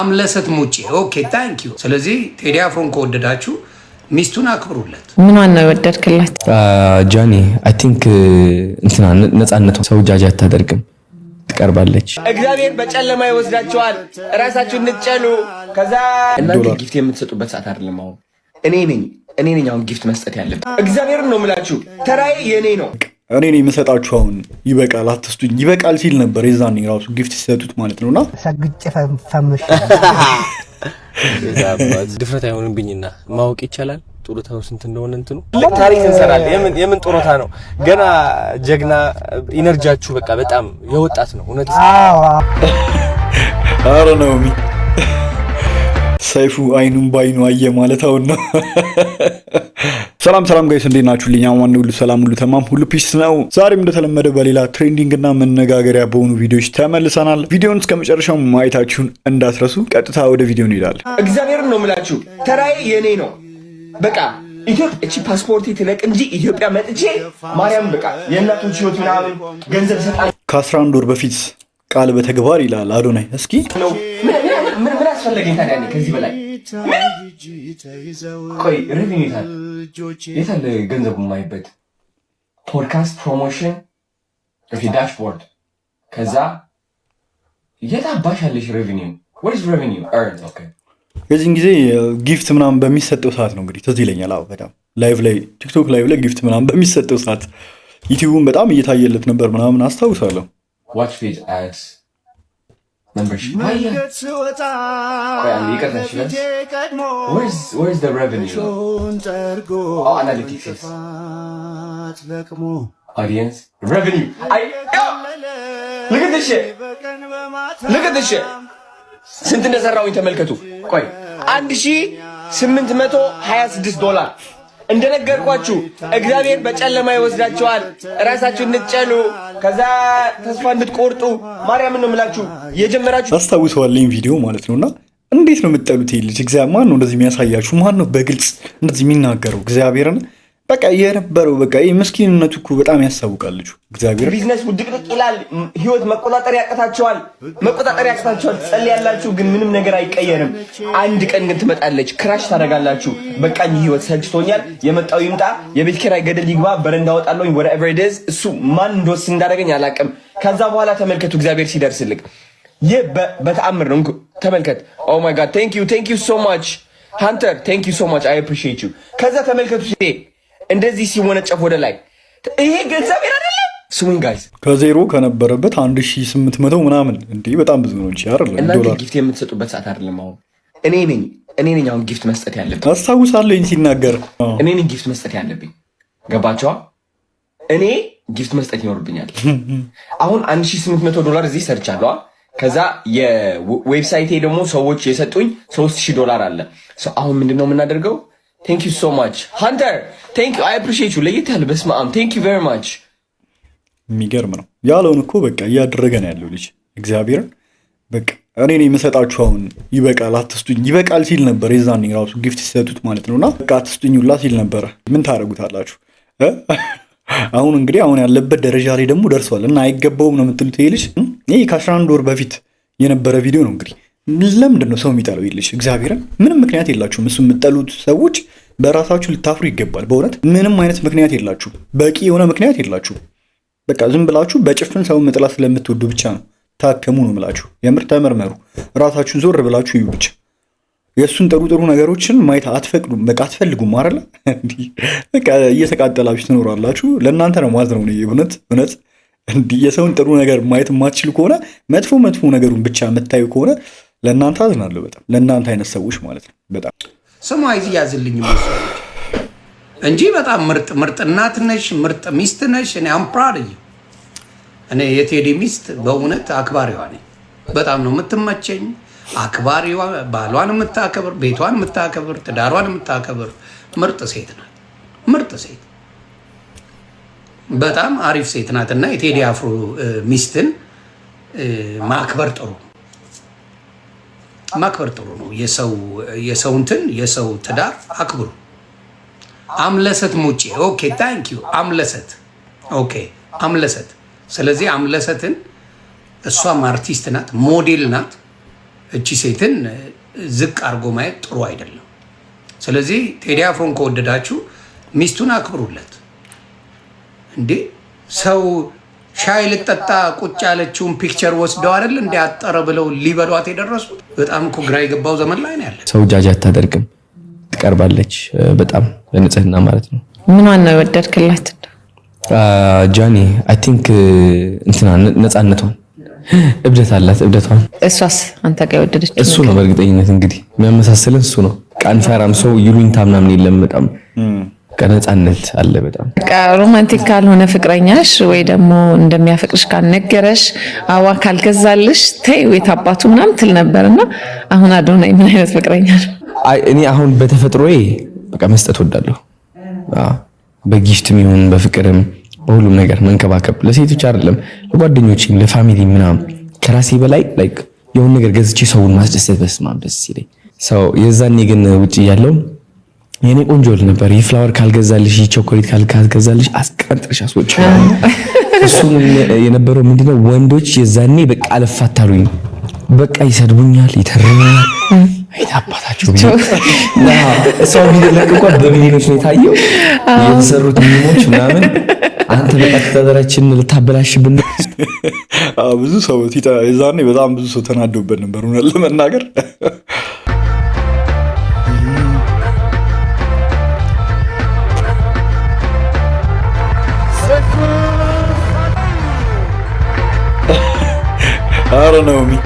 አምለሰት ሙጬ ኦኬ ታንክ ዩ። ስለዚህ ቴዲ አፍሮን ከወደዳችሁ ሚስቱን አክብሩለት። ምኗን ነው የወደድክላት? ጃኒ አይ ቲንክ እንትና ነፃነቷ ሰው ጃጅ አታደርግም፣ ትቀርባለች። እግዚአብሔር በጨለማ ይወስዳቸዋል፣ ራሳችሁን እንድትጨሉ። ከዛ እናንተ ጊፍት የምትሰጡበት ሰዓት አይደለም አሁን። እኔ ነኝ አሁን ጊፍት መስጠት ያለብን። እግዚአብሔርን ነው የምላችሁ፣ ተራዬ የኔ ነው። እኔ ነኝ የምሰጣችሁ አሁን። ይበቃል አትስጡኝ፣ ይበቃል ሲል ነበር የዛኔ ራሱ ጊፍት ሲሰጡት ማለት ነውና ሰግጬ ፈምሽ ድፍረት አይሆንብኝና ማወቅ ይቻላል ጡረታው ስንት እንደሆነ እንትኑ ታሪክ እንሰራለን። የምን ጡረታ ነው? ገና ጀግና ኢነርጂያችሁ በቃ በጣም የወጣት ነው እውነት። አረ ነው ሰይፉ አይኑን ባይኑ አየ ማለት አሁን ነው። ሰላም ጋይስ እንዴት ናችሁልኝ? አማን ሁሉ ሰላም ሁሉ ተማም ሁሉ ፒስ ነው። ዛሬም እንደተለመደው በሌላ ትሬንዲንግ እና መነጋገሪያ በሆኑ ቪዲዮዎች ተመልሰናል። ቪዲዮውን እስከ መጨረሻው ማየታችሁን እንዳትረሱ። ቀጥታ ወደ ቪዲዮ እንሄዳለን። እግዚአብሔርን ነው የምላችሁ፣ ተራዬ የኔ ነው። በቃ ኢትዮጵያ እቺ ፓስፖርት ትለቅ እንጂ ኢትዮጵያ መጥቼ ማርያም በቃ የእናቶች ህይወት ምናምን ገንዘብ ሰጣኝ። ከ11 ወር በፊት ቃል በተግባር ይላል አዶናይ። እስኪ ምን አስፈለገኝ ታዲያ ከዚህ በላይ ቆይ ሬቪኒ የታለ ገንዘቡ የማይበት ፖድካስት ፕሮሞሽን ዳሽቦርድ ከዛ የታባሽ ያለሽ ሬቪኒ ወይስ ሬቪኒ earned ኦኬ። የዚህን ጊዜ ጊፍት ምናምን በሚሰጠው ሰዓት ነው እንግዲህ ትዝ ይለኛል። አዎ በጣም ላይቭ ላይ ቲክቶክ ላይቭ ላይ ጊፍት ምናምን በሚሰጠው ሰዓት ዩቲዩብን በጣም እየታየለት ነበር ምናምን አስታውሳለሁ። ዋች ፔጅ አድስ membership. Where's the revenue? Oh, analytics. Audience revenue. Look at this shit. ስንት እንደሰራውኝ ተመልከቱ። ቆይ $1826 እንደነገርኳችሁ እግዚአብሔር በጨለማ ይወስዳቸዋል፣ ራሳችሁን እንድትጨሉ፣ ከዛ ተስፋ እንድትቆርጡ። ማርያምን ነው የምላችሁ የጀመራችሁ አስታውሰዋለሁ ቪዲዮ ማለት ነውና እንዴት ነው የምትጠሉት? ይሄ ልጅ እግዚአብሔር ማን ነው እንደዚህ የሚያሳያችሁ? ማን ነው በግልጽ እንደዚህ የሚናገረው? እግዚአብሔርን በቃ የነበረው በቃ ይሄ ምስኪንነቱ እኮ በጣም ያሳውቃል ልጁ። እግዚአብሔር ቢዝነስ ውድቅድቅ ይላል፣ ህይወት መቆጣጠር ያቅታቸዋል። ትጸልያላችሁ ግን ምንም ነገር አይቀየርም። አንድ ቀን ግን ትመጣለች፣ ክራሽ ታደርጋላችሁ። በቃኝ ህይወት ሰልችቶኛል፣ የመጣው ይምጣ፣ የቤት ኪራይ ገደል ይግባ፣ በረንዳ ወጣለኝ whatever it is። እሱ ማን እንደወስ እንዳደረገኝ አላውቅም። ከዛ በኋላ ተመልከቱ እግዚአብሔር ሲደርስልክ ይህ በተአምር ነው። ተመልከት። ኦ ማይ ጋድ thank you so much Hunter, thank you so much, I appreciate you። ከዛ ተመልከቱ እንደዚህ ሲወነጨፍ ወደ ላይ ይሄ እግዚአብሔር አይደለም። ስሙኝ ጋይስ ከዜሮ ከነበረበት 1800 ምናምን እንዴ በጣም ብዙ ነው እንጂ አይደል? ዶላር ጊፍት የምትሰጡበት ሰዓት አይደለም አሁን። እኔ ነኝ አሁን ጊፍት መስጠት ያለብኝ። አስታውሳለሁ ሲናገር እኔ ነኝ ጊፍት መስጠት ያለብኝ። ገባችኋ? እኔ ጊፍት መስጠት ይኖርብኛል። አሁን $1800 እዚህ ሰርቻለሁ። ከዛ የዌብሳይቴ ደግሞ ሰዎች የሰጡኝ $3000 አለ። አሁን ምንድነው የምናደርገው? Thank you so much Hunter, thank you, I appreciate you። ለየት ያለ በስመ አብ thank you very much። የሚገርም ነው ያለውን እኮ በቃ እያደረገ ነው ያለው ልጅ። እግዚአብሔርን በቃ እኔ ነኝ የምሰጣችሁ አሁን። ይበቃል አትስጡኝ፣ ይበቃል ሲል ነበር የዛኔ ራሱ ጊፍት ሲሰጡት ማለት ነውና በቃ አትስጡኝ ሁላ ሲል ነበር። ምን ታረጉታላችሁ? አሁን እንግዲህ አሁን ያለበት ደረጃ ላይ ደግሞ ደርሷል እና አይገባውም ነው የምትሉት? ይሄ ልጅ ይሄ ከ11 ወር በፊት የነበረ ቪዲዮ ነው እንግዲህ። ለምንድን ነው ሰው የሚጠላው? ይልሽ እግዚአብሔርን ምንም ምክንያት የላችሁም። እሱ የምትጠሉት ሰዎች በራሳችሁ ልታፍሩ ይገባል። በእውነት ምንም አይነት ምክንያት የላችሁ፣ በቂ የሆነ ምክንያት የላችሁ። በቃ ዝም ብላችሁ በጭፍን ሰው መጥላት ስለምትወዱ ብቻ ነው። ታከሙ ነው የምላችሁ። የምር ተመርመሩ፣ ራሳችሁን ዞር ብላችሁ እዩ ብቻ። የእሱን ጥሩ ነገሮችን ማየት አትፈቅዱም፣ በቃ አትፈልጉም አይደለ? በቃ እየተቃጠላችሁ ትኖራላችሁ። ለእናንተ ነው ማለት ነው። እውነት እንዲህ የሰውን ጥሩ ነገር ማየት የማትችሉ ከሆነ መጥፎ ነገሩን ብቻ የምታዩ ከሆነ ለእናንተ አዝናለሁ በጣም፣ ለእናንተ አይነት ሰዎች ማለት ነው። በጣም ስሙ አይያዝልኝ እንጂ በጣም ምርጥ እናት ነሽ፣ ምርጥ ሚስት ነሽ። እኔ አም ፕራውድ ኦፍ ዩ። እኔ የቴዲ ሚስት በእውነት አክባሪዋ ነኝ። በጣም ነው የምትመቸኝ። አክባሪዋ፣ ባሏን የምታከብር፣ ቤቷን የምታከብር፣ ትዳሯን የምታከብር ምርጥ ሴት ናት። ምርጥ ሴት፣ በጣም አሪፍ ሴት ናት። እና የቴዲ አፍሮ ሚስትን ማክበር ጥሩ ነው። የሰው ትዳር አክብሩ። አምለሰት ሙጬ ኦኬ ታንክ ዩ አምለሰት ኦኬ አምለሰት። ስለዚህ አምለሰትን እሷም አርቲስት ናት፣ ሞዴል ናት። እቺ ሴትን ዝቅ አድርጎ ማየት ጥሩ አይደለም። ስለዚህ ቴዲ አፍሮን ከወደዳችሁ ሚስቱን አክብሩለት። እንዴ ሰው ሻይ ልጠጣ ቁጭ ያለችውን ፒክቸር ወስደው አይደል እንደ አጠረ ብለው ሊበሏት የደረሱት። በጣም እኮ ግራ የገባው ዘመን ላይ ነው ያለ። ሰው ጃጅ አታደርግም፣ ትቀርባለች በጣም በንጽህና ማለት ነው። ምኗን ነው የወደድክላት? ጃኒ አይ ቲንክ እንትና ነፃነቷን፣ እብደት አላት እብደቷን። እሷስ አንተ ጋር የወደደች እሱ ነው በእርግጠኝነት እንግዲህ የሚያመሳስለን እሱ ነው። ቃንፈራም ሰው ይሉኝታ ምናምን የለም። በጣም ነፃነት አለ በጣም። ሮማንቲክ ካልሆነ ፍቅረኛሽ ወይ ደግሞ እንደሚያፈቅርሽ ካልነገረሽ አዋ ካልገዛልሽ ተይ ወይ ታባቱ ምናምን ትል ነበርና አሁን አዶናይ ምን አይነት ፍቅረኛ ነው? እኔ አሁን በተፈጥሮዬ በቃ መስጠት ወዳለሁ። በጊፍትም ይሁን በፍቅርም በሁሉም ነገር መንከባከብ፣ ለሴቶች አይደለም ለጓደኞቼም ለፋሚሊ ምናምን ከራሴ በላይ ላይክ የሆነ ነገር ገዝቼ ሰውን ማስደሰት በስማም ደስ ይለኝ። ሰው የዛኔ ግን ውጪ ያለው የኔ ቆንጆ ነበር። የፍላወር ካልገዛልሽ የቾኮሌት ካልገዛልሽ አስቀንጥርሽ አስወጭ። እሱም የነበረው ምንድነው ወንዶች የዛኔ በቃ አለፋታሉኝ፣ በቃ ይሰድቡኛል፣ ይተርሙኛል። አይታባታችሁ ሰው ቢደለቅ እንኳን በሚሊዮኖች ነው የታየው የተሰሩት ሚሞች ምናምን። አንተ በቃ ተደራችን ልታበላሽብን። ብዙ ሰው የዛኔ በጣም ብዙ ሰው ተናዶበት ነበር እውነት ለመናገር። I don't know me.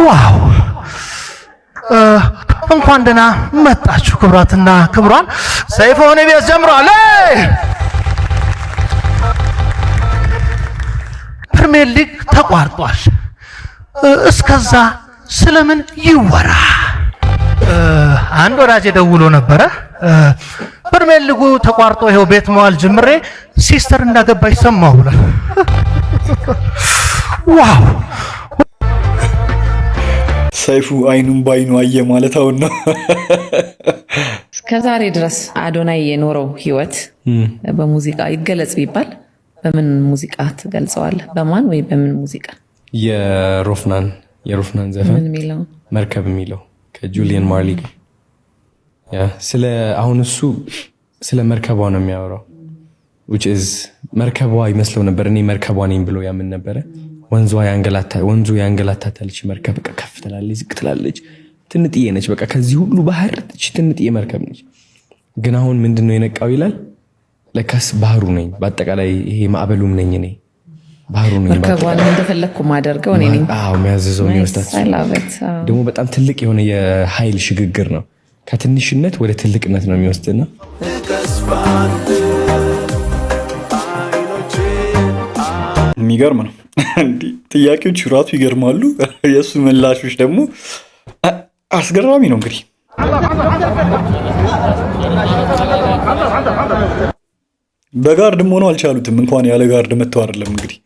ዋው እንኳን ደህና መጣችሁ ክብራትና ክብሯን። ሰይፉ ኢቢኤስ ጀምሯል። ፕሪሚየር ሊግ ተቋርጧል። እስከዛ ስለምን ይወራ? አንድ ወዳጅ ደውሎ ነበረ። ፕሪሚየር ሊጉ ተቋርጦ ይሄው ቤት መዋል ጀምሬ ሲስተር እንዳገባች ሰማሁ ብሏል። ዋው ሰይፉ አይኑን ባይኑ አየ ማለት አሁን ነው። እስከዛሬ ድረስ አዶናይ የኖረው ህይወት በሙዚቃ ይገለጽ ቢባል በምን ሙዚቃ ትገልጸዋለህ? በማን ወይ በምን ሙዚቃ? የሮፍናን ዘፈን ምን የሚለው መርከብ የሚለው ከጁሊያን ማርሊ ጋር ስለ አሁን እሱ ስለ መርከቧ ነው የሚያወራው። which is መርከቧ ይመስለው ነበር። እኔ መርከቧ ነኝ ብሎ ያምን ነበረ። ወንዙ ያንገላታታለች መርከብ በቃ ከፍ ትላለች ዝቅ ትላለች፣ ትንጥዬ ነች። በቃ ከዚህ ሁሉ ባህር እቺ ትንጥዬ መርከብ ነች። ግን አሁን ምንድነው የነቃው ይላል። ለካስ ባህሩ ነኝ፣ በአጠቃላይ ይሄ ማዕበሉም ነኝ እኔ ባህሩ ነኝ። መርከቧን እንደፈለኩ ማደርገው እኔ ነኝ። የሚያዘዘው የሚወስዳት ደግሞ በጣም ትልቅ የሆነ የኃይል ሽግግር ነው። ከትንሽነት ወደ ትልቅነት ነው የሚወስድና የሚገርም ነው። ጥያቄዎቹ ራሱ ይገርማሉ። የእሱ ምላሾች ደግሞ አስገራሚ ነው። እንግዲህ በጋርድም ሆነው አልቻሉትም። እንኳን ያለ ጋርድ መጥተው አይደለም እንግዲህ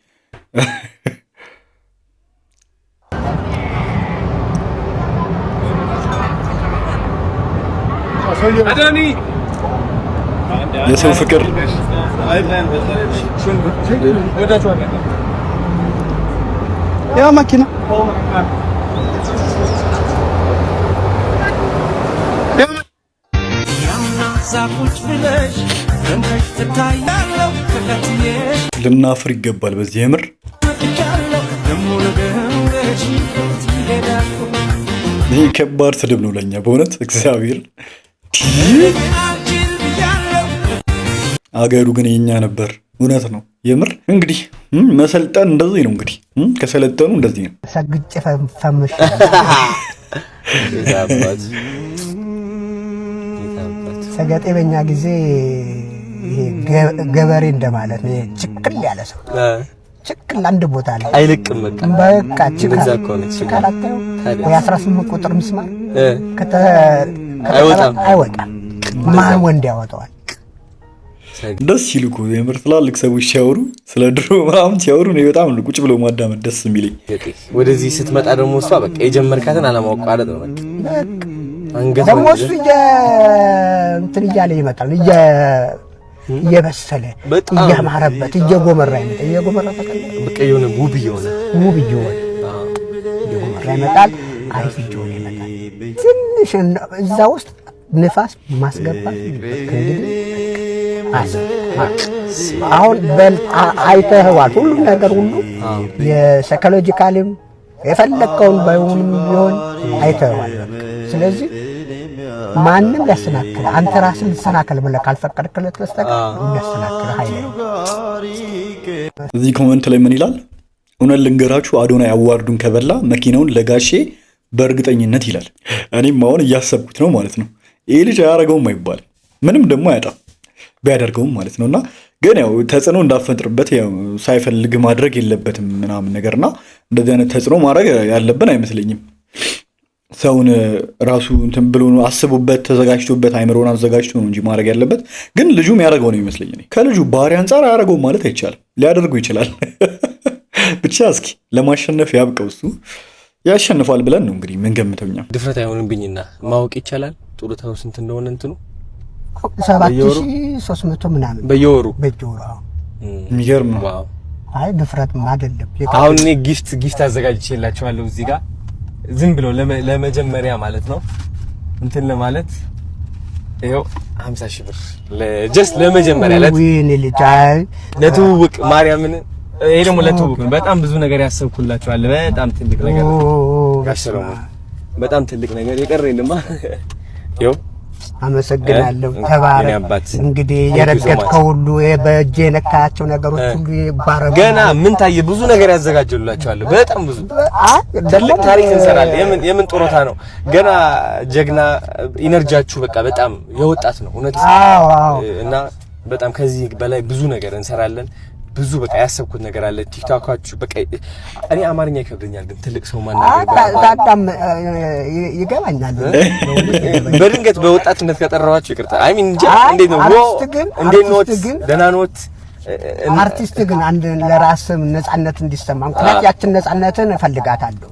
የሰው ፍቅር ያ መኪና ልናፍር ይገባል በዚህ የምር። ይህ ከባድ ስድብ ነው ለኛ በእውነት እግዚአብሔር። አገሩ ግን የኛ ነበር። እውነት ነው የምር። እንግዲህ መሰልጠን እንደዚህ ነው። እንግዲህ ከሰለጠኑ እንደዚህ ነው። ሰግጬ ፈምሽ ሰገጤ በእኛ ጊዜ ገበሬ እንደማለት ነው። ችክል ያለ ሰው ችክል አንድ ቦታ ላይ አይልቅም። በቃ ችክል አታየው ወይ 18 ቁጥር ምስማር አይወጣም። ማን ወንድ ያወጣዋል? ደስ ይልኩ የምር ትላልቅ ሰዎች ሲያወሩ ስለ ድሮ ምናምን ሲያወሩ ነው በጣም ቁጭ ብሎ ማዳመጥ ደስ የሚለኝ። ወደዚህ ስትመጣ ደግሞ እሷ በቃ የጀመርካትን አለማቋረጥ ነው በቃ አንገት ደግሞ እሱ እንትን እያለ ይመጣል እየበሰለ እያማረበት እየጎመራ ይመጣል። እየጎመራ በቃ የሆነ ውብ እየሆነ እየጎመራ ይመጣል። አሪፍ እየሆነ ይመጣል። ትንሽ እዛ ውስጥ ንፋስ ማስገባት እንግዲህ አሁን አይተኸዋል። ሁሉም ነገር ሁሉ የሳይኮሎጂካልም የፈለከውን ባይሆንም ቢሆን አይተኸዋል። ስለዚህ ማንም ሊያሰናክል አንተ ራስህ ልትሰናከል ብለህ ካልፈቀድክለት በስተቀር ሊያሰናክል ኃይል እዚህ ኮመንት ላይ ምን ይላል? እውነት ልንገራችሁ አዶናይ አዋርዱን ከበላ መኪናውን ለጋሼ በእርግጠኝነት ይላል። እኔም አሁን እያሰብኩት ነው ማለት ነው። ይህ ልጅ አያረገውም አይባልም፣ ምንም ደግሞ አያጣም ቢያደርገውም ማለት ነውና ግን ያው ተጽዕኖ እንዳፈጥርበት ያው ሳይፈልግ ማድረግ የለበትም ምናምን ነገርና እንደዚህ አይነት ተጽዕኖ ማድረግ ያለብን አይመስለኝም። ሰውን ራሱ እንትን ብሎ አስቡበት ተዘጋጅቶበት አይምሮን አዘጋጅቶ ነው እንጂ ማድረግ ያለበት። ግን ልጁም ያደርገው ነው ይመስለኝ። እኔ ከልጁ ባህሪ አንጻር አያደርገውም ማለት አይቻልም፣ ሊያደርጉ ይችላል። ብቻ እስኪ ለማሸነፍ ያብቀው፣ እሱ ያሸንፋል ብለን ነው እንግዲህ ምን ገምተውኛ። ድፍረት አይሆንብኝና ማወቅ ይቻላል ጡረታው ስንት እንደሆነ እንትኑ 7300 ምናምን በየወሩ የሚገርም ነው። አይ ድፍረት አይደለም። አሁን እኔ ጊፍት አዘጋጅቼላችኋለሁ እዚህ ጋር ዝም ብሎ ለመጀመሪያ ማለት ነው እንትን ለማለት ይሄው 50,000 ብር ለጀስት ለመጀመሪያ ለትውውቅ ማርያምን። ይሄ ደግሞ ለትውውቅ በጣም ብዙ ነገር ያሰብኩላችኋል። በጣም ትልቅ ነገር ጋሽረሙ በጣም ትልቅ ነገር የቀረ የለማ። ይሄው አመሰግናለሁ። ተባረክ። እንግዲህ የረገጥከው ሁሉ በእጄ የነካቸው ነገሮች ሁሉ ይባረክ። ገና ምን ታየ? ብዙ ነገር ያዘጋጀሉላችኋል። በጣም ብዙ ትልቅ ታሪክ እንሰራለን። የምን ጡረታ ነው? ገና ጀግና ኢነርጂያችሁ በቃ በጣም የወጣት ነው እውነት። እና በጣም ከዚህ በላይ ብዙ ነገር እንሰራለን። ብዙ በቃ ያሰብኩት ነገር አለ። ቲክቶካችሁ በቃ እኔ አማርኛ ይከብደኛል፣ ግን ትልቅ ሰው ማናገር በጣም ይገባኛል። በድንገት በወጣትነት ከጠራኋችሁ ይቅርታ። አይ ሚን እንዴት ነው እንዴት ነው ደህና ኖት? አርቲስት ግን አንድ ለራስም ነፃነት እንዲሰማ ምክንያት ያችን ነፃነትን እፈልጋታለሁ።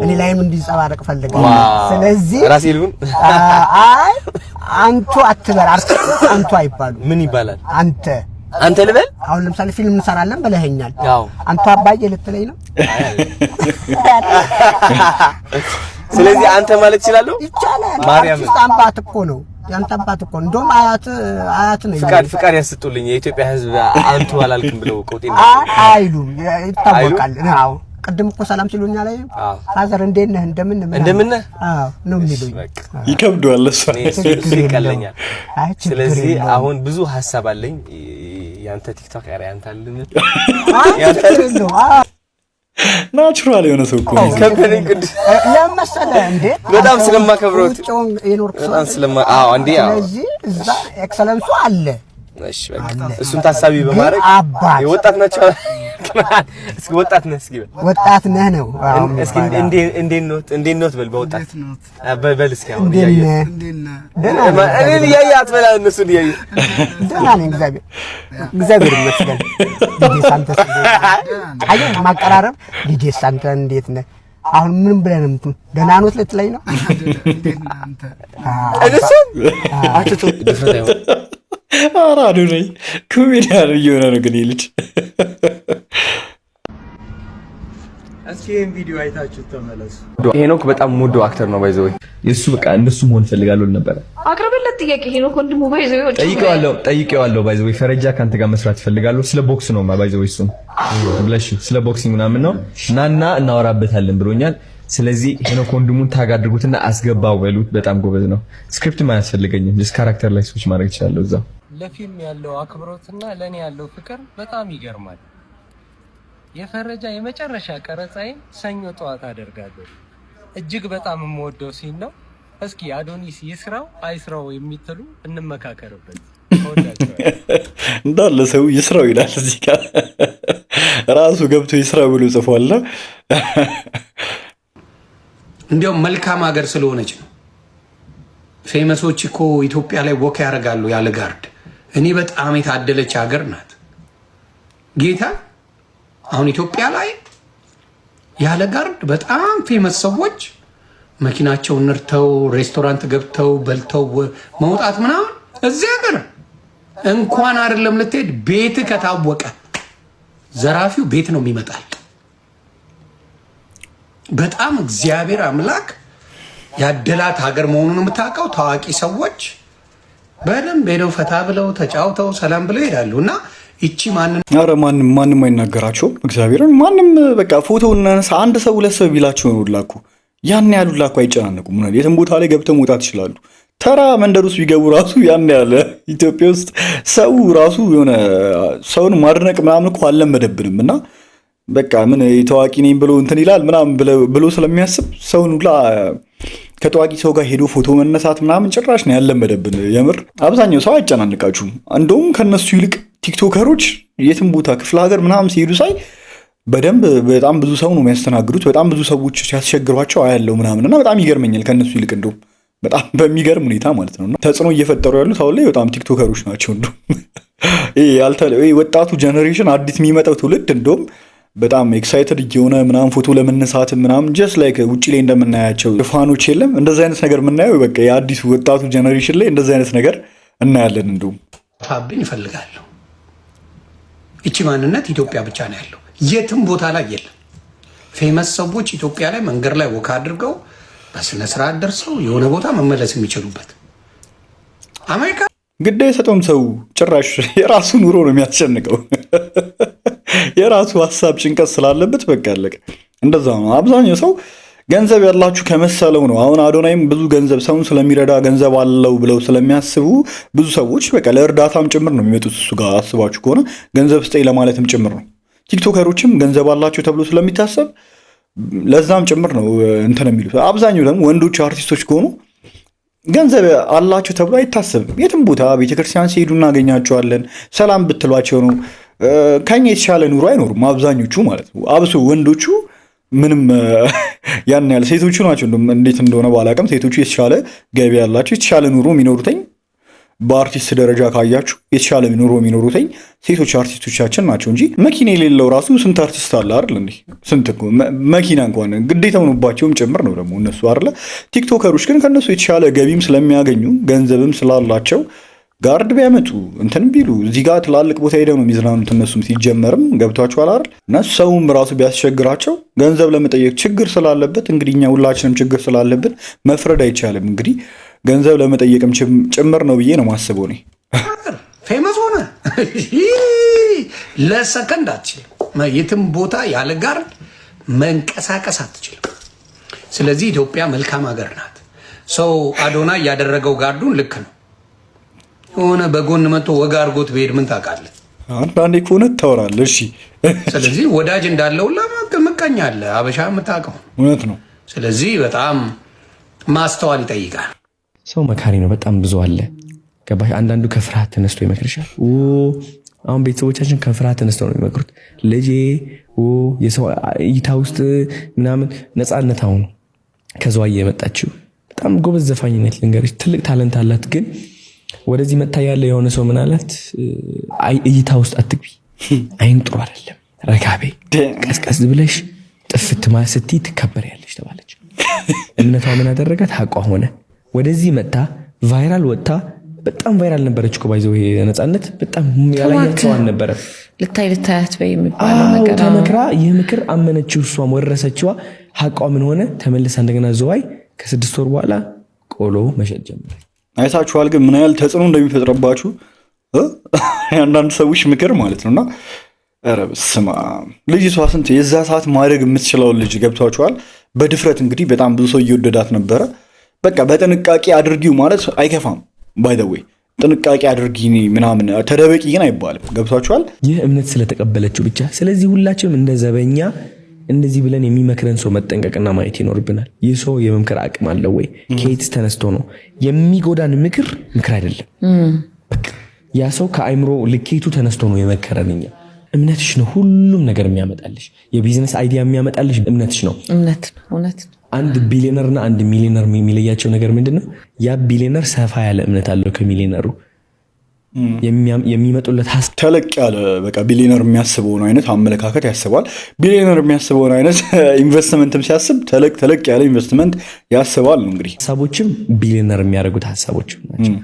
እኔ ላይም እንዲንጸባረቅ እፈልጋለሁ። ስለዚህ ራሴ ልሁን። አይ አንቱ አትበል። አርቲስት አንቱ አይባሉ። ምን ይባላል? አንተ ልበል። አሁን ለምሳሌ ፊልም እንሰራለን ብለኸኛል። አንተ አባዬ ልትለኝ ነው? ስለዚህ አንተ ማለት ይችላል። ማርያም አባት እኮ ነው። ያንተ አባት እኮ እንደውም አያት ነው። ፍቃድ ያስጡልኝ የኢትዮጵያ ሕዝብ አንቱ አላልክም ብለው ቆጤ ነው አይሉም። ይታወቃል። አዎ ቅድም እኮ ሰላም ሲሉኛል ላይ ፋዘር እንዴት ነህ እንደምን ነህ ነው የሚሉኝ። ይከብዳል እሱ ይቀለኛል። ስለዚህ አሁን ብዙ ሐሳብ አለኝ። ያንተ ቲክቶክ ያንተ አለኝ ነው ናቹራል የሆነ ሰው እኮ ከበረኝ ቅዱስ ለምሳሌ እንዴ በጣም ስለማከብረው በጣም አንዴ ስለዚህ እዛ ኤክሰለንሱ አለ። እሺ በቃ እሱን ታሳቢ በማድረግ የወጣት ናቸው። እስኪ ወጣት ነህ ወጣት ነህ ነው። እስኪ እንዴት ነው በል በወጣት በል እስኪ አሁን እኔ ያያት በላ እነሱ ያዩ ደህና ነኝ እግዚአብሔር ይመስገን። ዲሳንተ አይ ማቀራረብ ዲሳንተ እንዴት ነህ አሁን ምን ብለህ ነው ደህና ኖት ልትለኝ ነው? እነሱ አትቶ ድፍረት አይሆን አራዱ ነኝ ኮሜዲያን እየሆነ ነው ግን ልጅ። እስኪ ይሄን ቪዲዮ አይታችሁ ተመለሱ። ሄኖክ በጣም ሙዶ አክተር ነው ባይዘው የሱ በቃ እንደሱ መሆን ፈልጋለሁ ነበር። አቅርብለት ጥያቄ ሄኖክ ወንድሙ ባይዘው ጠይቄዋለሁ ባይዘው ፈረጃ ካንተ ጋር መስራት ፈልጋለሁ። ስለ ቦክስ ነው ባይዘው እሱን ብለሽ ስለ ቦክሲንግ ምናምን ነው ናና እናወራበታለን ብሎኛል። ስለዚህ ሄኖክ ወንድሙን ታግ አድርጉትና አስገባው በሉት። በጣም ጎበዝ ነው። ስክሪፕት ማያስፈልገኝም ጀስት ካራክተር ላይ ስዊች ማድረግ ይችላል። እዛው ለፊልም ያለው አክብሮትና ለኔ ያለው ፍቅር በጣም ይገርማል። የፈረጃ የመጨረሻ ቀረጻዬን ሰኞ ጠዋት አደርጋለሁ። እጅግ በጣም የምወደው ሲን ነው። እስኪ አዶኒስ ይስራው አይስራው የሚትሉ እንመካከርበት። እንዳለ ሰው ይስራው ይላል እዚህ ጋር ራሱ ገብቶ ይስራው ብሎ ጽፏል። እንዲያውም መልካም ሀገር ስለሆነች ነው። ፌመሶች እኮ ኢትዮጵያ ላይ ወክ ያደርጋሉ ያለ ጋርድ። እኔ በጣም የታደለች ሀገር ናት ጌታ። አሁን ኢትዮጵያ ላይ ያለ ጋርድ በጣም ፌመስ ሰዎች መኪናቸውን ነርተው ሬስቶራንት ገብተው በልተው መውጣት ምናምን እዚህ ሀገር እንኳን አይደለም ልትሄድ ቤት ከታወቀ ዘራፊው ቤት ነው የሚመጣል። በጣም እግዚአብሔር አምላክ ያደላት ሀገር መሆኑን የምታውቀው ታዋቂ ሰዎች በደንብ ሄደው ፈታ ብለው ተጫውተው ሰላም ብለው ይሄዳሉ። እና እቺ ኧረ ማንም አይናገራቸውም። እግዚአብሔርን ማንም በቃ ፎቶ እናነሳ አንድ ሰው ሁለት ሰው ቢላቸው ነው ላኩ ያን ያሉ ላኩ አይጨናነቁም። የትም ቦታ ላይ ገብተው መውጣት ይችላሉ። ተራ መንደር ውስጥ ቢገቡ ራሱ ያን ያለ ኢትዮጵያ ውስጥ ሰው ራሱ የሆነ ሰውን ማድነቅ ምናምን እኮ አልለመደብንም። እና በቃ ምን ታዋቂ ነኝ ብሎ እንትን ይላል ምናምን ብሎ ስለሚያስብ ሰውን ሁላ ከታዋቂ ሰው ጋር ሄዶ ፎቶ መነሳት ምናምን ጭራሽ ነው ያለመደብን። የምር አብዛኛው ሰው አይጨናንቃችሁም። እንደውም ከነሱ ይልቅ ቲክቶከሮች የትም ቦታ ክፍለ ሀገር ምናምን ሲሄዱ ሳይ በደንብ በጣም ብዙ ሰው ነው የሚያስተናግዱት። በጣም ብዙ ሰዎች ሲያስቸግሯቸው አያለው ምናምን እና በጣም ይገርመኛል ከነሱ ይልቅ እንደውም በጣም በሚገርም ሁኔታ ማለት ነው። ተጽዕኖ እየፈጠሩ ያሉት አሁን ላይ በጣም ቲክቶከሮች ናቸው። እንደውም ወጣቱ ጀኔሬሽን አዲስ የሚመጣው ትውልድ እንደውም በጣም ኤክሳይትድ እየሆነ ምናምን ፎቶ ለመነሳት ምናምን ጀስት ላይክ ውጭ ላይ እንደምናያቸው ፋኖች የለም እንደዚህ አይነት ነገር የምናየው በቃ የአዲሱ ወጣቱ ጀኔሬሽን ላይ እንደዚህ አይነት ነገር እናያለን። እንደውም ታብኝ ይፈልጋለሁ። እቺ ማንነት ኢትዮጵያ ብቻ ነው ያለው፣ የትም ቦታ ላይ የለም። ፌመስ ሰዎች ኢትዮጵያ ላይ መንገድ ላይ ወካ አድርገው በስነ ስርዓት ደርሰው የሆነ ቦታ መመለስ የሚችሉበት አሜሪካ ግድ የሰጠውም ሰው ጭራሽ የራሱ ኑሮ ነው የሚያስጨንቀው። የራሱ ሀሳብ ጭንቀት ስላለበት በቃ አለቀ። እንደዛ ነው አብዛኛው ሰው ገንዘብ ያላችሁ ከመሰለው ነው። አሁን አዶናይም ብዙ ገንዘብ ሰውን ስለሚረዳ ገንዘብ አለው ብለው ስለሚያስቡ ብዙ ሰዎች በቃ ለእርዳታም ጭምር ነው የሚመጡት እሱ ጋር። አስባችሁ ከሆነ ገንዘብ ስጠኝ ለማለትም ጭምር ነው። ቲክቶከሮችም ገንዘብ አላቸው ተብሎ ስለሚታሰብ ለዛም ጭምር ነው እንትን የሚሉት። አብዛኛው ደግሞ ወንዶች አርቲስቶች ከሆኑ ገንዘብ አላቸው ተብሎ አይታሰብም። የትም ቦታ ቤተክርስቲያን ሲሄዱ እናገኛቸዋለን። ሰላም ብትሏቸው ነው። ከኛ የተሻለ ኑሮ አይኖሩም አብዛኞቹ ማለት ነው። አብሶ ወንዶቹ ምንም ያን ያለ ሴቶቹ ናቸው እንዴት እንደሆነ ባላቅም ሴቶቹ የተሻለ ገቢ ያላቸው የተሻለ ኑሮ የሚኖሩትኝ በአርቲስት ደረጃ ካያችሁ የተሻለ ኑሮ የሚኖሩትኝ ሴቶች አርቲስቶቻችን ናቸው እንጂ መኪና የሌለው ራሱ ስንት አርቲስት አለ አይደል እንዴ? ስንት መኪና እንኳን ግዴታ ሆኖባቸውም ጭምር ነው ደግሞ እነሱ አይደለ። ቲክቶከሮች ግን ከነሱ የተሻለ ገቢም ስለሚያገኙ ገንዘብም ስላላቸው ጋርድ ቢያመጡ እንትን ቢሉ እዚህ ጋር ትላልቅ ቦታ ሄደው ነው የሚዝናኑት። እነሱም ሲጀመርም ገብቷቸዋል አይደል? እና ሰውም ራሱ ቢያስቸግራቸው ገንዘብ ለመጠየቅ ችግር ስላለበት እንግዲህ እኛ ሁላችንም ችግር ስላለብን መፍረድ አይቻልም። እንግዲህ ገንዘብ ለመጠየቅም ጭምር ነው ብዬ ነው ማስበው። እኔ ፌመስ ሆነ ለሰከንድ አትችልም። የትም ቦታ ያለ ጋርድ መንቀሳቀስ አትችልም። ስለዚህ ኢትዮጵያ መልካም ሀገር ናት። ሰው አዶና እያደረገው ጋርዱን ልክ ነው። የሆነ በጎን መጥቶ ወጋ አድርጎት ብሄድ ምን ታውቃለህ? አንዳንዴ ከሆነ ታወራለህ። እሺ ስለዚህ ወዳጅ እንዳለው ምቀኛ አለ። አበሻ የምታውቀው እውነት ነው። ስለዚህ በጣም ማስተዋል ይጠይቃል። ሰው መካሪ ነው፣ በጣም ብዙ አለ። ገባሽ? አንዳንዱ ከፍርሃት ተነስቶ ይመክርሻል። አሁን ቤተሰቦቻችን ከፍርሃት ተነስተው ነው የሚመክሩት። ልጄ የሰው እይታ ውስጥ ምናምን ነፃነት አሁን ከዘዋዬ የመጣችው በጣም ጎበዝ ዘፋኝነት ልንገርሽ፣ ትልቅ ታለንት አላት። ግን ወደዚህ መታ ያለ የሆነ ሰው ምን አላት? እይታ ውስጥ አትግቢ፣ አይን ጥሩ አይደለም፣ ረጋቤ ቀስቀስ ብለሽ ጥፍት ማለት ስትይ ትከበሪያለሽ ተባለች። እምነቷ ምን አደረጋት? ሀቋ ሆነ። ወደዚህ መጣ ቫይራል ወጣ። በጣም ቫይራል ነበረች እኮ ባይዘው ነፃነት በጣም ያላየት ሰው አልነበረ። ልታያት በይ የሚባለው ነገር ተመክራ ይህ ምክር አመነችው፣ እሷም ወረሰችዋ። ሀቋ ምን ሆነ? ተመልሳ እንደገና ዘዋይ ከ6 ወር በኋላ ቆሎ መሸጥ ጀመረ። አይታችኋል ግን ምን ያህል ተጽዕኖ እንደሚፈጥረባችሁ አንዳንድ ሰዎች ምክር ማለት ነውና። ኧረ በስመ አብ ልጅቷ ስንት የዛ ሰዓት ማድረግ የምትችለውን ልጅ ገብቷችኋል። በድፍረት እንግዲህ በጣም ብዙ ሰው እየወደዳት ነበረ። በቃ በጥንቃቄ አድርጊው ማለት አይከፋም። ባይ ዘ ዌይ ጥንቃቄ አድርጊ ምናምን ተደበቂ ግን አይባልም። ገብቷችኋል። ይህ እምነት ስለተቀበለችው ብቻ። ስለዚህ ሁላችንም እንደ ዘበኛ እንደዚህ ብለን የሚመክረን ሰው መጠንቀቅና ማየት ይኖርብናል። ይህ ሰው የመምከር አቅም አለው ወይ? ከየትስ ተነስቶ ነው? የሚጎዳን ምክር አይደለም። ያ ሰው ከአይምሮ ልኬቱ ተነስቶ ነው የመከረን። እኛ እምነትሽ ነው ሁሉም ነገር የሚያመጣልሽ። የቢዝነስ አይዲያ የሚያመጣልሽ እምነትሽ ነው። እውነት። አንድ ቢሊዮነርና አንድ ሚሊዮነር የሚለያቸው ነገር ምንድን ነው? ያ ቢሊዮነር ሰፋ ያለ እምነት አለው ከሚሊዮነሩ። የሚመጡለት ተለቅ ያለ በቃ ቢሊዮነር የሚያስበውን አይነት አመለካከት ያስባል። ቢሊዮነር የሚያስበውን አይነት ኢንቨስትመንትም ሲያስብ ተለቅ ያለ ኢንቨስትመንት ያስባል ነው እንግዲህ። ሀሳቦችም ቢሊዮነር የሚያደርጉት ሀሳቦችም ናቸው።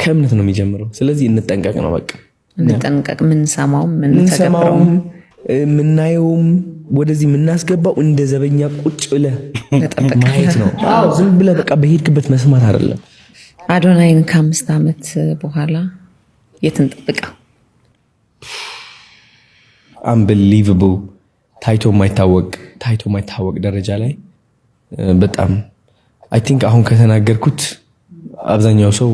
ከእምነት ነው የሚጀምረው። ስለዚህ እንጠንቀቅ ነው በቃ እንጠንቀቅ። ምንሰማውም ምናየውም ወደዚህ የምናስገባው እንደ ዘበኛ ቁጭ ብለህ ማየት ነው። ዝም ብለህ በቃ በሄድክበት መስማት አይደለም። አዶናይን ከ5 ዓመት በኋላ የት እንጠብቀው? አንቢሊቨብል ታይቶ የማይታወቅ ደረጃ ላይ በጣም አይ ቲንክ አሁን ከተናገርኩት አብዛኛው ሰው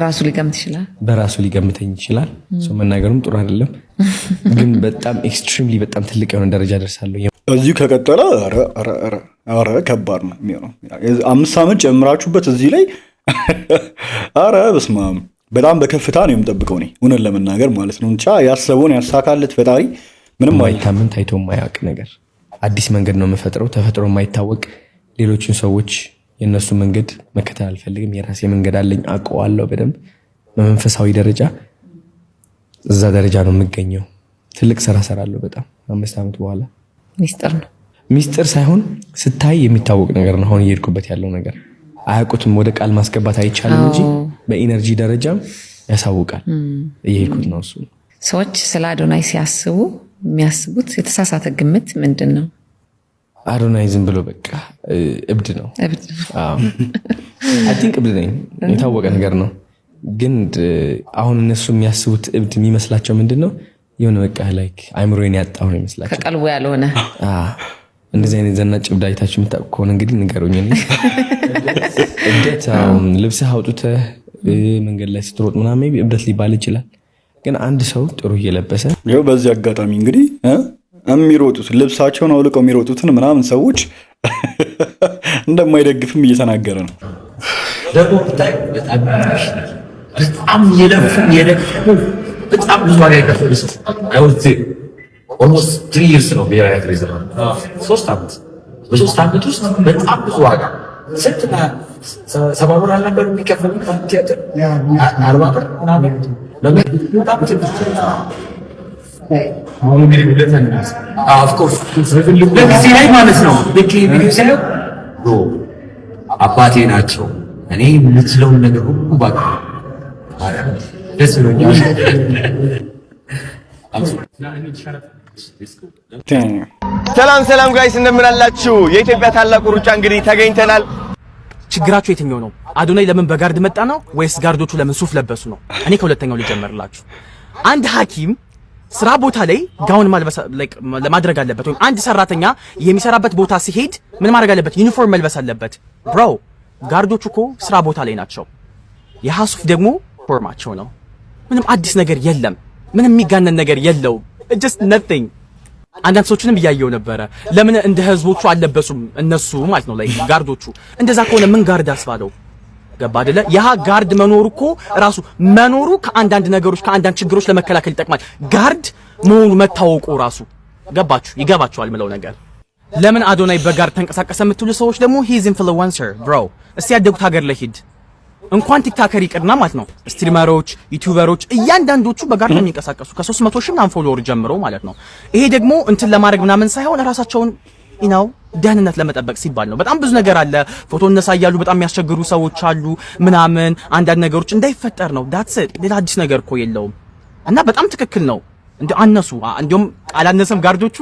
ራሱ ሊገምት ይችላል፣ በራሱ ሊገምተኝ ይችላል። ሰው መናገሩም ጥሩ አይደለም፣ ግን በጣም ኤክስትሪምሊ በጣም ትልቅ የሆነ ደረጃ ደርሳለሁ። እዚሁ ከቀጠለ ኧረ ከባድ ነው የሚሆነው። 5 ዓመት ጨምራችሁበት እዚህ ላይ ኧረ በስመ አብ በጣም በከፍታ ነው የምጠብቀው እኔ እውነት ለመናገር ማለት ነው። ብቻ ያሰበውን ያሳካለት ፈጣሪ። ምንም ማይታመን ታይቶ የማያውቅ ነገር አዲስ መንገድ ነው የምፈጥረው፣ ተፈጥሮ የማይታወቅ ሌሎችን ሰዎች የነሱ መንገድ መከተል አልፈልግም። የራሴ መንገድ አለኝ፣ አውቀዋለሁ በደንብ። በመንፈሳዊ ደረጃ እዛ ደረጃ ነው የምገኘው። ትልቅ ስራ ሰራለሁ በጣም 5 ዓመት በኋላ። ሚስጥር ሳይሆን ስታይ የሚታወቅ ነገር ነው። አሁን እየሄድኩበት ያለው ነገር አያውቁትም፣ ወደ ቃል ማስገባት አይቻልም እንጂ በኢነርጂ ደረጃ ያሳውቃል። እየሄድኩት ነው እሱ። ሰዎች ስለ አዶናይ ሲያስቡ የሚያስቡት የተሳሳተ ግምት ምንድን ነው? አዶናይ ዝም ብሎ በቃ እብድ ነው። አይ ቲንክ እብድ ነኝ፣ የታወቀ ነገር ነው። ግን አሁን እነሱ የሚያስቡት እብድ የሚመስላቸው ምንድን ነው? የሆነ በቃ ላይክ አይምሮዬን ያጣው ነው ይመስላቸው፣ ከቀልቡ ያልሆነ። እንደዚህ አይነት ዘናጭ እብድ አይታችሁ የምታውቁ ከሆነ እንግዲህ ንገሩኝ። እብደት ልብስህ አውጥተህ መንገድ ላይ ስትሮጥ ምናምን እብደት ሊባል ይችላል። ግን አንድ ሰው ጥሩ እየለበሰ ይኸው በዚህ አጋጣሚ እንግዲህ የሚሮጡት ልብሳቸውን አውልቀው የሚሮጡትን ምናምን ሰዎች እንደማይደግፍም እየተናገረ ነው። በጣም የለፉ በጣም ብዙ ዋጋ የከፈሉ ኦልሞስት 3 years ነው ብሔራዊ ቲያትር የዘመኑ 3 ዓመት። በ3 ዓመት ውስጥ በጣም ብዙ ዋጋ ስንትና 70 ብር አልነበር የሚከፈሉ ቲያትር 40 ብር ምናምን በጣም ትንሽ አሁን እንግዲህ በጊዜ ላይ ማለት ነው። ልክ ቪዲዮ ሳይሆን አባቴ ናቸው እኔ የምችለውን ነገር ሁሉ ባካ ደስ ብሎኛል። ሰላም ጋይስ እንደምን አላችሁ? የኢትዮጵያ ታላቁ ሩጫ እንግዲህ ተገኝተናል። ችግራችሁ የትኛው ነው? አዶናይ ለምን በጋርድ መጣ ነው ወይስ ጋርዶቹ ለምን ሱፍ ለበሱ ነው? እኔ ከሁለተኛው ልጀምርላችሁ። አንድ ሐኪም ስራ ቦታ ላይ ጋውን ለማድረግ አለበት፣ ወይም አንድ ሰራተኛ የሚሰራበት ቦታ ሲሄድ ምን ማድረግ አለበት? ዩኒፎርም መልበስ አለበት። ብሮ ጋርዶቹ እኮ ስራ ቦታ ላይ ናቸው። የሐሱፍ ደግሞ ፎርማቸው ነው። ምንም አዲስ ነገር የለም። ምንም የሚጋነን ነገር የለውም። just nothing። አንዳንድ ሰዎችንም እያየው ነበረ። ለምን እንደ ህዝቦቹ አልለበሱም እነሱ ማለት ነው ላይ ጋርዶቹ። እንደዛ ከሆነ ምን ጋርድ አስባለው? ገባ አይደለ? ያ ጋርድ መኖሩ እኮ ራሱ መኖሩ ከአንዳንድ ነገሮች ከአንዳንድ ችግሮች ለመከላከል ይጠቅማል። ጋርድ መሆኑ መታወቁ ራሱ ገባችሁ? ይገባችኋል ምለው ነገር። ለምን አዶናይ በጋርድ ተንቀሳቀሰ የምትሉ ሰዎች ደግሞ ሂዝ ኢንፍሉዌንሰር ብሮ። እስቲ ያደጉት ሀገር ላይ ሂድ እንኳን ቲክታከር ይቅርና ማለት ነው ስትሪመሮች፣ ዩቲዩበሮች እያንዳንዶቹ በጋርድ ነው የሚንቀሳቀሱ ከ300 ሺህ ምናምን ፎሎወር ጀምሮ ማለት ነው። ይሄ ደግሞ እንትን ለማድረግ ምናምን ሳይሆን ራሳቸውን ነው ደህንነት ለመጠበቅ ሲባል ነው። በጣም ብዙ ነገር አለ። ፎቶ እነሳያሉ፣ በጣም የሚያስቸግሩ ሰዎች አሉ ምናምን፣ አንዳንድ ነገሮች እንዳይፈጠር ነው። ዳትስ ሌላ አዲስ ነገር እኮ የለውም። እና በጣም ትክክል ነው። አነሱ እንዲሁም አላነሰም ጋርዶቹ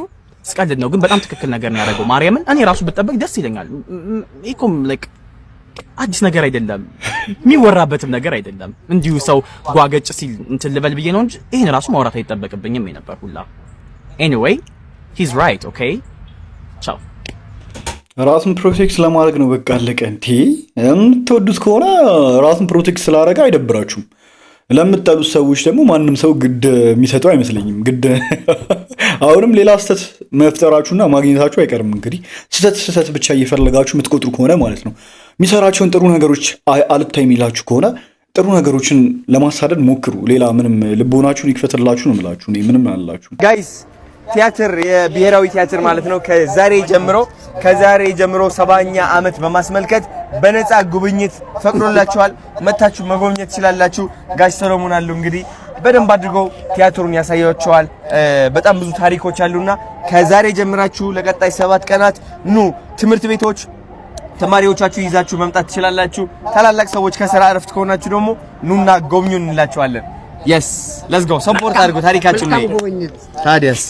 ስቀልድ ነው፣ ግን በጣም ትክክል ነገር ነው ያደረገው። ማርያምን እኔ ራሱ ብጠበቅ ደስ ይለኛል። ኢኮም ላይክ አዲስ ነገር አይደለም፣ የሚወራበትም ነገር አይደለም። እንዲሁ ሰው ጓገጭ ሲል እንትን ልበል ብዬ ነው እንጂ ይሄን ራሱ ማውራት አይጠበቅብኝም ነበር ሁላ። ኤኒዌይ ሂዝ ራይት ኦኬ። ቻው። ራሱን ፕሮቴክት ለማድረግ ነው በቃ አለቀ። እንዴ የምትወዱት ከሆነ ራሱን ፕሮቴክት ስላደረገ አይደብራችሁም። ለምትጠሉት ሰዎች ደግሞ ማንም ሰው ግድ የሚሰጠው አይመስለኝም። ግድ አሁንም ሌላ ስህተት መፍጠራችሁና ማግኘታችሁ አይቀርም። እንግዲህ ስህተት ብቻ እየፈለጋችሁ የምትቆጥሩ ከሆነ ማለት ነው። የሚሰራቸውን ጥሩ ነገሮች አልታይ የሚላችሁ ከሆነ ጥሩ ነገሮችን ለማሳደድ ሞክሩ። ሌላ ምንም ልቦናችሁን ይክፈትላችሁ ነው የምላችሁ። እኔ ምንም አላችሁ ጋይስ ቲያትር የብሔራዊ ቲያትር ማለት ነው ከዛሬ ጀምሮ 70ኛ ዓመት በማስመልከት በነፃ ጉብኝት ፈቅዶላችኋል። መታችሁ መጎብኘት ትችላላችሁ። ጋሽ ሰሎሞን አሉ እንግዲህ በደንብ አድርገው ቲያትሩን ያሳያችኋል። በጣም ብዙ ታሪኮች አሉና ከዛሬ ጀምራችሁ ለቀጣይ 7 ቀናት ኑ። ትምህርት ቤቶች ተማሪዎቻችሁ ይዛችሁ መምጣት ትችላላችሁ። ታላላቅ ሰዎች ከሥራ እረፍት ከሆናችሁ ደግሞ ኑና ጎብኙን እንላችኋለን። የስ ሌትስ ጎ ሰፖርት አድርጉ። ታሪካችን ነው ታዲያስ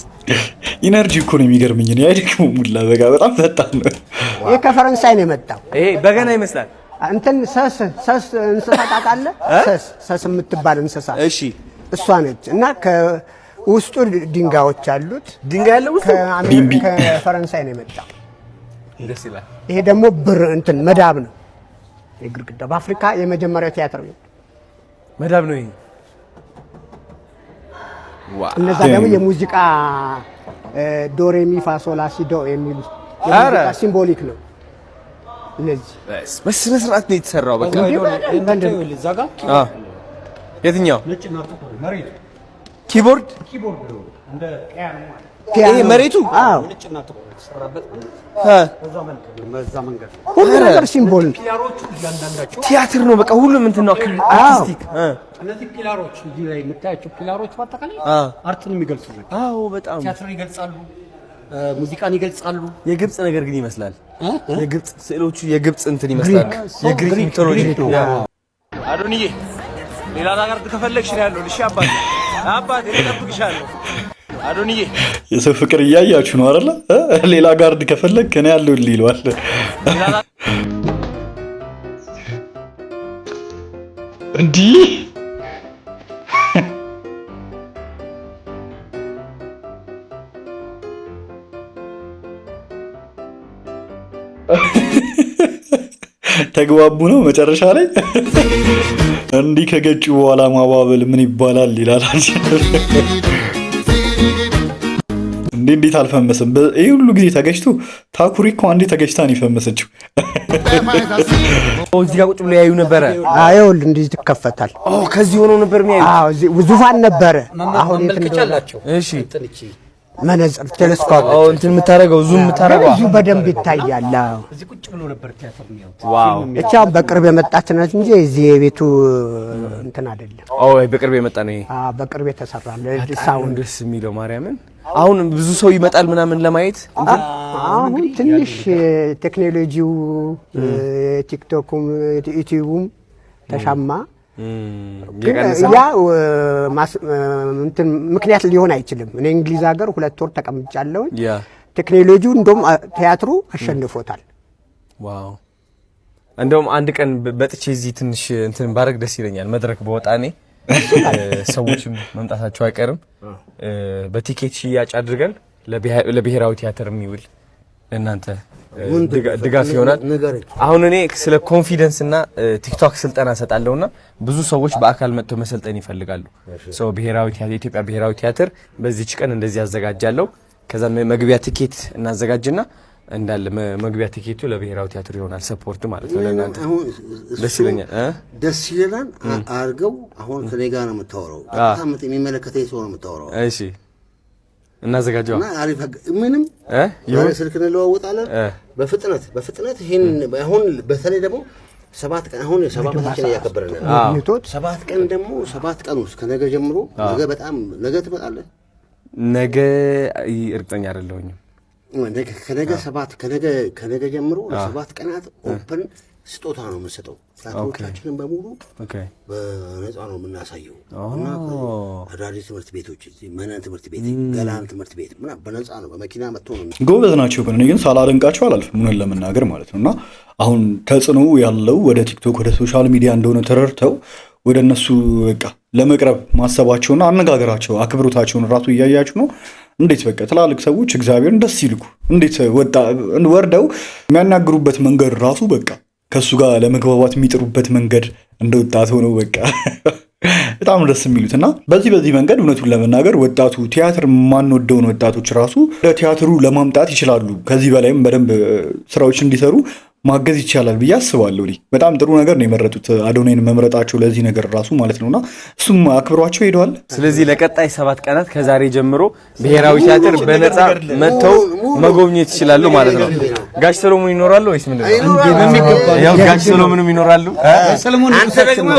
ኢነርጂ እኮ ነው የሚገርምኝ። እኔ አይደክም ሙላ በቃ በጣም ፈጣን ነው። ይሄ ከፈረንሳይ ነው የመጣው። ይሄ በገና ይመስላል። እንትን ሰስ እንስሳ ታውቃለህ? ሰስ የምትባል እንስሳ እሺ፣ እሷ ነች እና ከውስጡ ድንጋዮች አሉት። ድንጋይ ያለው ውስጥ ከፈረንሳይ ነው የመጣው። ደስ ይላል። ይሄ ደግሞ ብር እንትን መዳብ ነው። የግድግዳ በአፍሪካ የመጀመሪያው ቲያትር ነው መዳብ ነው ይሄ። እነዛ ደግሞ የሙዚቃ ዶሬሚ ፋሶላ ሲዶ የሚሉ የሙዚቃ ሲምቦሊክ ነው። እነዚህ በስነ ስርዓት ነው የተሰራው። በቃ የትኛው ኪቦርድ እንደ ይሄ መሬቱ ሁሉ ነገር ሲምቦል ቲያትር ነው። በቃ ሁሉም እንትን ነው አርቲስቲክ። እነዚህ ፒላሮች እዚህ ላይ የምታያቸው ፒላሮች በአጠቃላይ አርትን የሚገልጹ ናቸው። አዎ በጣም ቲያትርን ይገልጻሉ፣ ሙዚቃን ይገልጻሉ። የግብጽ ነገር ግን ይመስላል። የግብጽ ስዕሎቹ የግብጽ እንትን ይመስላል። የግሪክ ሚቶሎጂ። አዶንዬ ሌላ ነገር ከፈለግሽ ነው ያለው። እሺ አባቴ እጠብቅሻለሁ። አዶንዬ የሰው ፍቅር እያያችሁ ነው አይደለ? ሌላ ጋርድ ከፈለግ ከኔ ያለው ይለዋል። እንዲህ ተግባቡ ነው መጨረሻ ላይ እንዲህ ከገጩ በኋላ ማባበል ምን ይባላል ይላል። እንዴት አልፈመስም? ይሄ ሁሉ ጊዜ ተገጭቶ ታኩሪ እኮ አንዴ ተገጭታ ነው የፈመሰችው። እዚህ ጋር ቁጭ ብሎ ያዩ ነበረ። አይውል እንዲህ ይከፈታል። ከዚህ ሆኖ ነበር የሚያዩ። ዙፋን ነበረ። አሁን መልክቻላቸው። እሺ መነጽር ቴሌስኮፕ እንትን የምታረገው ዙም የምታረገው እዚሁ በደንብ ይታያል። እዚህ ቁጭ ብሎ ነበር ቲያትር የሚያዩት። ዋው እቻ በቅርብ የመጣች ነች እንጂ እዚህ የቤቱ እንትን አይደለም። በቅርብ የመጣ ነው። በቅርብ የተሰራ ሳውንድ ደስ የሚለው ማርያምን። አሁን ብዙ ሰው ይመጣል ምናምን ለማየት። አሁን ትንሽ ቴክኖሎጂው ቲክቶኩም ዩቲዩብም ተሻማ። ያ እንትን ምክንያት ሊሆን አይችልም። እኔ እንግሊዝ ሀገር 2 ወር ተቀምጫለሁ። ቴክኖሎጂው እንደውም ቲያትሩ አሸንፎታል። ዋው እንደውም አንድ ቀን በጥቼ እዚህ ትንሽ እንትን ባረግ ደስ ይለኛል። መድረክ በወጣኔ ሰዎችም መምጣታቸው አይቀርም። በቲኬት ሽያጭ አድርገን ለብሔራዊ ቲያትር የሚውል እናንተ ድጋፍ ይሆናል። አሁን እኔ ስለ ኮንፊደንስ እና ቲክቶክ ስልጠና ሰጣለሁና ብዙ ሰዎች በአካል መጥተው መሰልጠን ይፈልጋሉ። ሰው ብሔራዊ ቲያትር የኢትዮጵያ ብሔራዊ ቲያትር በዚህች ቀን እንደዚህ ያዘጋጃለሁ። ከዛ መግቢያ ቲኬት እናዘጋጅና እንዳለ መግቢያ ቲኬቱ ለብሔራዊ ቲያትር ይሆናል። ሰፖርት ማለት ነው ለእናንተ። ደስ ይለኛል። ደስ ይለናል አርገው። አሁን ከኔ ጋር ነው የምታወራው። አታምጥ የሚመለከተኝ ሰው ነው የምታወራው። እሺ እናዘጋጀው እና አሪፍ ምንም የሆነ ስልክ እንለዋወጣለን። በፍጥነት ይሄን አሁን በተለይ ደግሞ 7 ቀን አሁን 7 ቀን እያከበረን ነው። 7 ቀን ደግሞ 7 ቀን ውስጥ ከነገ ጀምሮ ነገ ትመጣለህ። ነገ እርግጠኛ አይደለሁኝም። ከነገ ጀምሮ ለ7 ቀናት ኦፕን ስጦታ ነው የምንሰጠው። ቲያትሮቻችንን በሙሉ በነፃ ነው የምናሳየው እና አዳሪ ትምህርት ቤቶች መነን ትምህርት ቤት፣ ገላን ትምህርት ቤት ምናምን በነፃ ነው በመኪና መጥቶ ነው። ጎበዝ ናቸው። እኔ ግን ሳላደንቃቸው አላልፍም እውነት ለመናገር ማለት ነው። እና አሁን ተጽዕኖ ያለው ወደ ቲክቶክ ወደ ሶሻል ሚዲያ እንደሆነ ተረድተው ወደ እነሱ በቃ ለመቅረብ ማሰባቸውና አነጋገራቸው አክብሮታቸውን ራሱ እያያችሁ ነው። እንዴት በቃ ትላልቅ ሰዎች እግዚአብሔርን ደስ ይልኩ እንዴት ወርደው የሚያናግሩበት መንገድ ራሱ በቃ ከሱ ጋር ለመግባባት የሚጥሩበት መንገድ እንደ ወጣት ሆነው በቃ በጣም ደስ የሚሉት እና በዚህ መንገድ እውነቱን ለመናገር ወጣቱ ቲያትር ማንወደውን ወጣቶች ራሱ ለቲያትሩ ለማምጣት ይችላሉ። ከዚህ በላይም በደንብ ስራዎች እንዲሰሩ ማገዝ ይቻላል ብዬ አስባለሁ። በጣም ጥሩ ነገር ነው የመረጡት አዶናይን መምረጣቸው ለዚህ ነገር ራሱ ማለት ነውና እሱም አክብሯቸው ሄደዋል። ስለዚህ ለቀጣይ 7 ቀናት ከዛሬ ጀምሮ ብሔራዊ ቲያትር በነፃ መጥተው መጎብኘት ይችላሉ ማለት ነው። ጋሽ ሰሎሞን ይኖራሉ ወይስ ምንድን ነው? ያው ጋሽ ሰሎሞንም ይኖራሉ። ሰሎሞን አንተ ደግሞ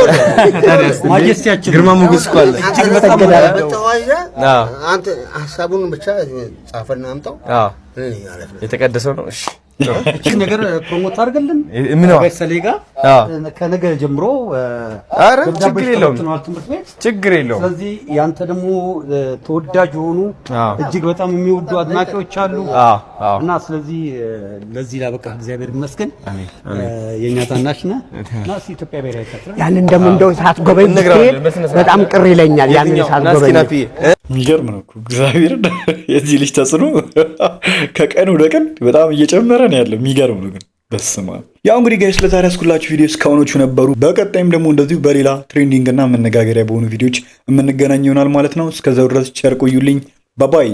ማጀስቲያችን ግርማ ሞገስ እኮ አለ። እጅግ በጣም አንተ ሀሳቡን ብቻ ጻፈና አምጣው። የተቀደሰው ነው። እሺ እቺ ነገር ፕሮሞት አድርገልን ምን ነው ሰሌጋ ከነገ ጀምሮ አረ ችግር የለውም ችግር የለውም። ስለዚህ ያንተ ደግሞ ተወዳጅ የሆኑ እጅግ በጣም የሚወዱ አድናቂዎች አሉ እና ስለዚህ ለዚህ ላበቃ እግዚአብሔር ይመስገን። የኛ ታናሽ ነህ እና ኢትዮጵያ ብሔራዊ ቲያትር ያንን እንደምንደው ሰዓት ጎበኝ በጣም ቅር ይለኛል። ያንን ሰዓት ጎበኝ የሚገርም ነው እኮ እግዚአብሔር የዚህ ልጅ ተጽዕኖ ከቀን ወደ ቀን በጣም እየጨመረ ነው ያለው። የሚገርም ነው ግን በስማ ያው እንግዲህ ጋይስ ለዛሬ ያስኩላችሁ ቪዲዮ እስካሁኖቹ ነበሩ። በቀጣይም ደግሞ እንደዚሁ በሌላ ትሬንዲንግ እና መነጋገሪያ በሆኑ ቪዲዮዎች የምንገናኝ ይሆናል ማለት ነው። እስከዛው ድረስ ቸር ቆዩልኝ። ባባይ